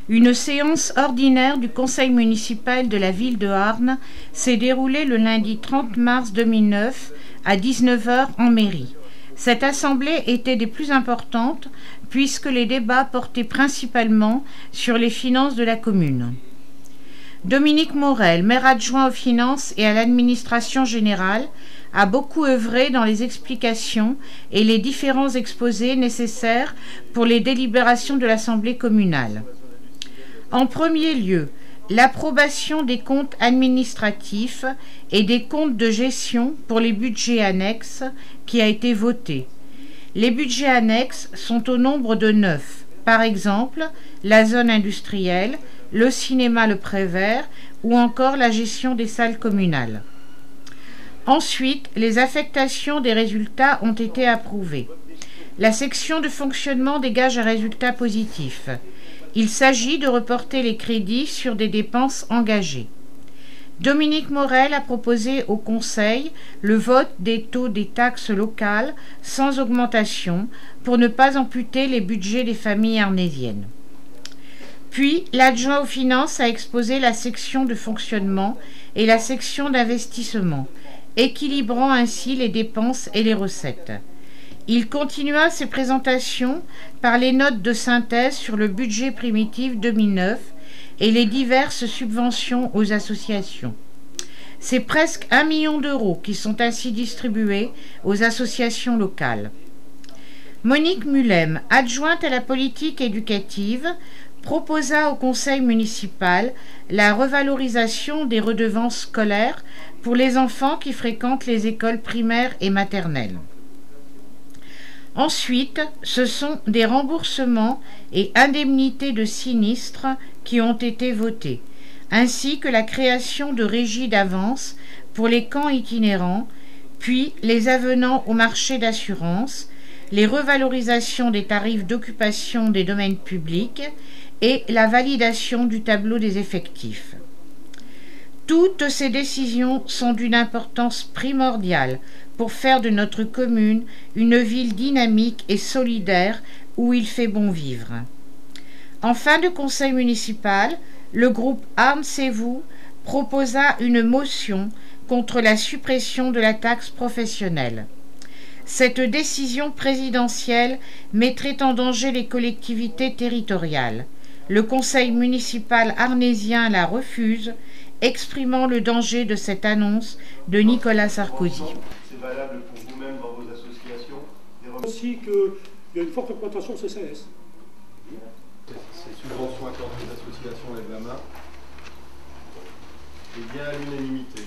Une séance ordinaire du conseil municipal de la ville de Arnes s'est déroulée le lundi 30 mars 2009 à 19 h en mairie. Cette assemblée était des plus importantes puisque les débats portaient principalement sur les finances de la commune. Dominique Morel, maire adjoint aux finances et à l'administration générale, a beaucoup œuvré dans les explications et les différents exposés nécessaires pour les délibérations de l'Assemblée communale. En premier lieu, l'approbation des comptes administratifs et des comptes de gestion pour les budgets annexes qui a été votée. Les budgets annexes sont au nombre de 9, par exemple la zone industrielle, le cinéma Le Prévert ou encore la gestion des salles communales. Ensuite, les affectations des résultats ont été approuvées. La section de fonctionnement dégage un résultat positif. Il s'agit de reporter les crédits sur des dépenses engagées. Dominique Morel a proposé au Conseil le vote des taux des taxes locales sans augmentation pour ne pas amputer les budgets des familles arnésiennes. Puis, l'adjoint aux finances a exposé la section de fonctionnement et la section d'investissement, équilibrant ainsi les dépenses et les recettes. Il continua ses présentations par les notes de synthèse sur le budget primitif 2009 et les diverses subventions aux associations. C'est presque 1 million d'euros qui sont ainsi distribués aux associations locales. Monique Mulhem, adjointe à la politique éducative, proposa au conseil municipal la revalorisation des redevances scolaires pour les enfants qui fréquentent les écoles primaires et maternelles. Ensuite, ce sont des remboursements et indemnités de sinistres qui ont été votés, ainsi que la création de régies d'avance pour les camps itinérants, puis les avenants au marché d'assurance, les revalorisations des tarifs d'occupation des domaines publics et la validation du tableau des effectifs. Toutes ces décisions sont d'une importance primordiale pour faire de notre commune une ville dynamique et solidaire où il fait bon vivre. En fin de conseil municipal, le groupe Arnes et vous proposa une motion contre la suppression de la taxe professionnelle. Cette décision présidentielle mettrait en danger les collectivités territoriales. Le conseil municipal arnésien la refuse, exprimant le danger de cette annonce de Nicolas Sarkozy. C'est valable pour vous-même dans vos associations. Aussi qu'il y a une forte augmentation de CCAS. Ces subventions accordées aux associations, lève la main. Et bien à l'unanimité.